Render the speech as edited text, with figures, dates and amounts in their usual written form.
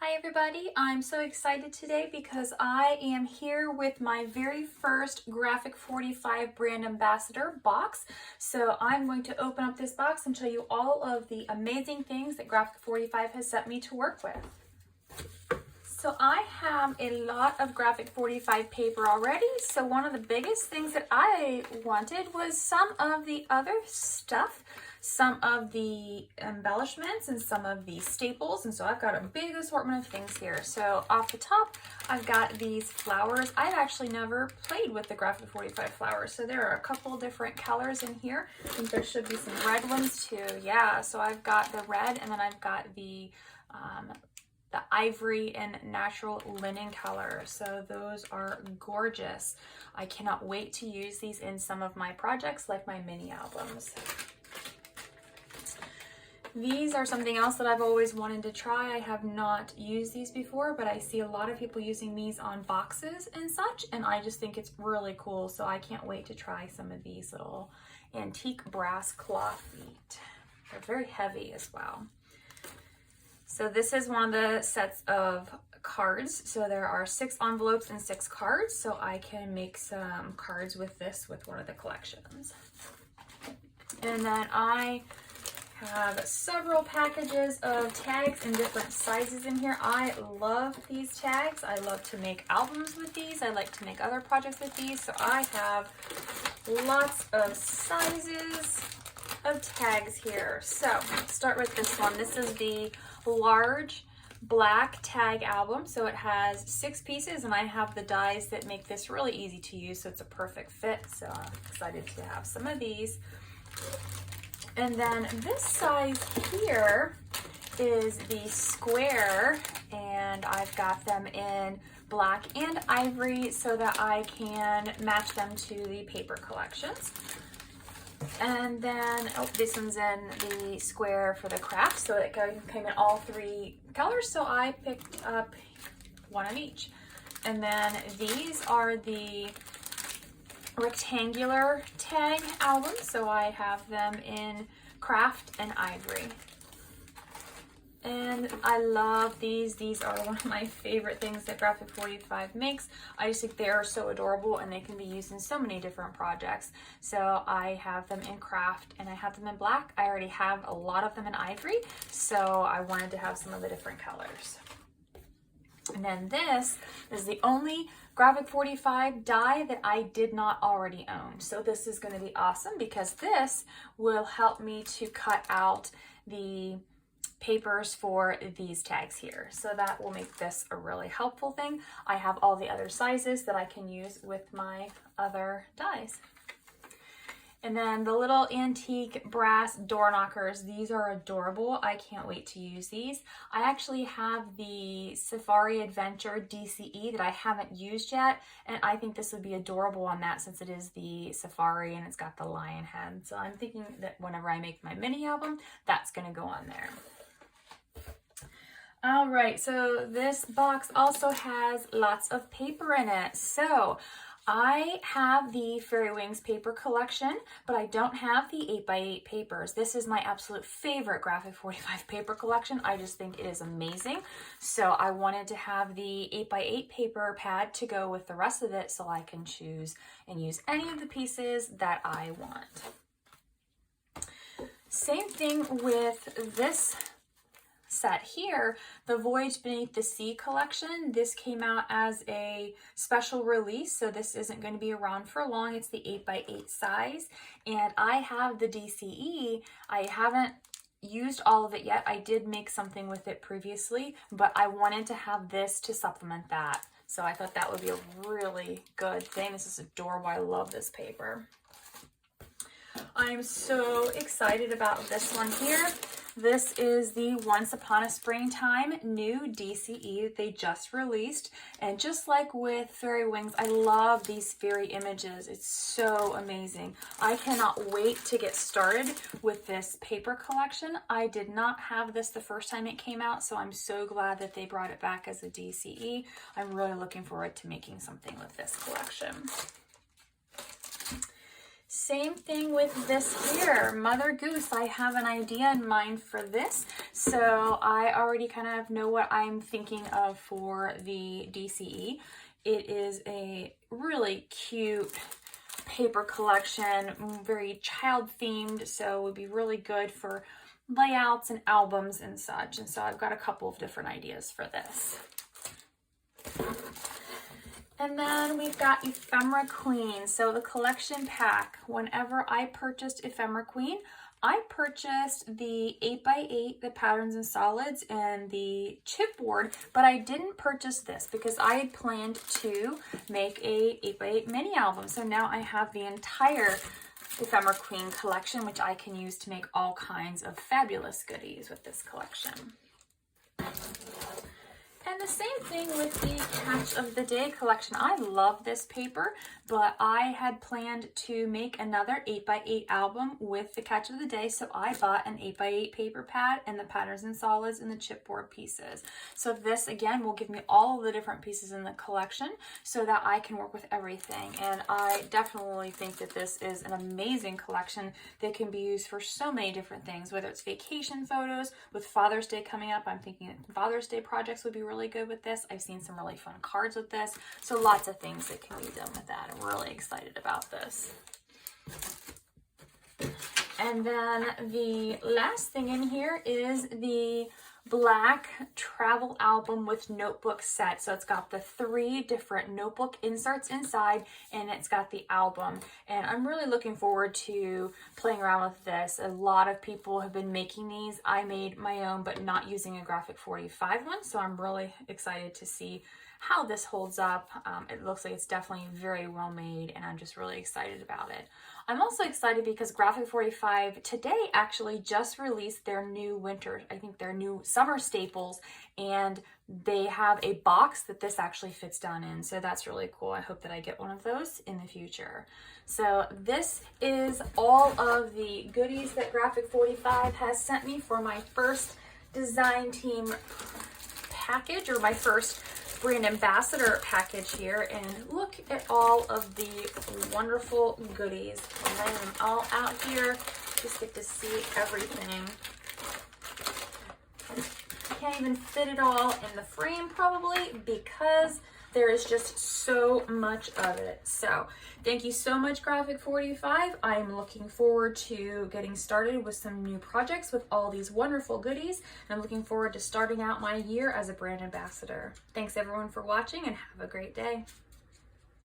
Hi everybody, I'm so excited today because I am here with my very first Graphic 45 brand ambassador box. So I'm going to open up this box and show you all of the amazing things that Graphic 45 has set me to work with. So I have a lot of Graphic 45 paper already, so one of the biggest things that I wanted was some of the other stuff, some of the embellishments and some of the staples, and so I've got a big assortment of things here. So off the top, I've got these flowers. I've actually never played with the Graphic 45 flowers, so there are a couple different colors in here. I think there should be some red ones too. Yeah, so I've got the red, and then I've got the ivory and natural linen color. So those are gorgeous. I cannot wait to use these in some of my projects, like my mini albums. These are something else that I've always wanted to try. I have not used these before, but I see a lot of people using these on boxes and such, and I just think it's really cool. So I can't wait to try some of these little antique brass cloth feet. They're very heavy as well. So this is one of the sets of cards. So there are 6 envelopes and 6 cards. So I can make some cards with this with one of the collections. And then I have several packages of tags in different sizes in here. I love these tags. I love to make albums with these. I like to make other projects with these. So I have lots of sizes of tags here. So let's start with this one. This is the large black tag album. So it has 6 pieces, and I have the dies that make this really easy to use, so it's a perfect fit. So I'm excited to have some of these. And then this size here is the square, and I've got them in black and ivory so that I can match them to the paper collections. And then, this one's in the square for the craft, so it came in all 3 colors, so I picked up one of each. And then these are the rectangular tag albums, so I have them in craft and ivory. And I love these. These are one of my favorite things that Graphic 45 makes. I just think they are so adorable, and they can be used in so many different projects. So I have them in craft, and I have them in black. I already have a lot of them in ivory, so I wanted to have some of the different colors. And then this is the only Graphic 45 die that I did not already own. So this is going to be awesome because this will help me to cut out the papers for these tags here. So that will make this a really helpful thing. I have all the other sizes that I can use with my other dies. And then the little antique brass door knockers. These are adorable. I can't wait to use these. I actually have the Safari Adventure DCE that I haven't used yet, and I think this would be adorable on that since it is the Safari and it's got the lion head. So I'm thinking that whenever I make my mini album, that's gonna go on there. All right, so this box also has lots of paper in it. So I have the Fairy Wings paper collection, but I don't have the 8x8 papers. This is my absolute favorite Graphic 45 paper collection. I just think it is amazing. So I wanted to have the 8x8 paper pad to go with the rest of it so I can choose and use any of the pieces that I want. Same thing with this set here, the Voyage Beneath the Sea collection. This came out as a special release, so this isn't going to be around for long. It's the 8x8 size, and I have the DCE. I haven't used all of it yet. I did make something with it previously, but I wanted to have this to supplement that. So I thought that would be a really good thing. This is adorable. I love this paper. I'm so excited about this one here. This is the Once Upon a Springtime new DCE that they just released. And just like with Fairy Wings, I love these fairy images. It's so amazing. I cannot wait to get started with this paper collection. I did not have this the first time it came out, so I'm so glad that they brought it back as a DCE. I'm really looking forward to making something with this collection. Same thing with this here, Mother Goose. I have an idea in mind for this. So I already kind of know what I'm thinking of for the DCE. It is a really cute paper collection, very child themed, so it would be really good for layouts and albums and such. And so I've got a couple of different ideas for this. And then we've got Ephemera Queen. So the collection pack, whenever I purchased Ephemera Queen, I purchased the 8x8, the patterns and solids, and the chipboard, but I didn't purchase this because I had planned to make a 8x8 mini album. So now I have the entire Ephemera Queen collection, which I can use to make all kinds of fabulous goodies with this collection. And the same thing with the Catch of the Day collection. I love this paper, but I had planned to make another 8x8 album with the Catch of the Day, so I bought an 8x8 paper pad and the patterns and solids and the chipboard pieces. So this, again, will give me all of the different pieces in the collection so that I can work with everything. And I definitely think that this is an amazing collection that can be used for so many different things, whether it's vacation photos. With Father's Day coming up, I'm thinking that Father's Day projects would be really good with this. I've seen some really fun cards with this, so lots of things that can be done with that. I'm really excited about this. And then the last thing in here is the black travel album with notebook set. So it's got the 3 different notebook inserts inside, and it's got the album. And I'm really looking forward to playing around with this. A lot of people have been making these. I made my own, but not using a Graphic 45 one. So I'm really excited to see how this holds up. It looks like it's definitely very well made, and I'm just really excited about it. I'm also excited because Graphic 45 today actually just released their new winter, I think their new summer staples, and they have a box that this actually fits down in. So that's really cool. I hope that I get one of those in the future. So this is all of the goodies that Graphic 45 has sent me for my first design team package, or my first brand ambassador package here. And look at all of the wonderful goodies. I'm laying them all out here. Just get to see everything. I can't even fit it all in the frame probably because there is just so much of it. So thank you so much, Graphic 45. I'm looking forward to getting started with some new projects with all these wonderful goodies. And I'm looking forward to starting out my year as a brand ambassador. Thanks everyone for watching, and have a great day.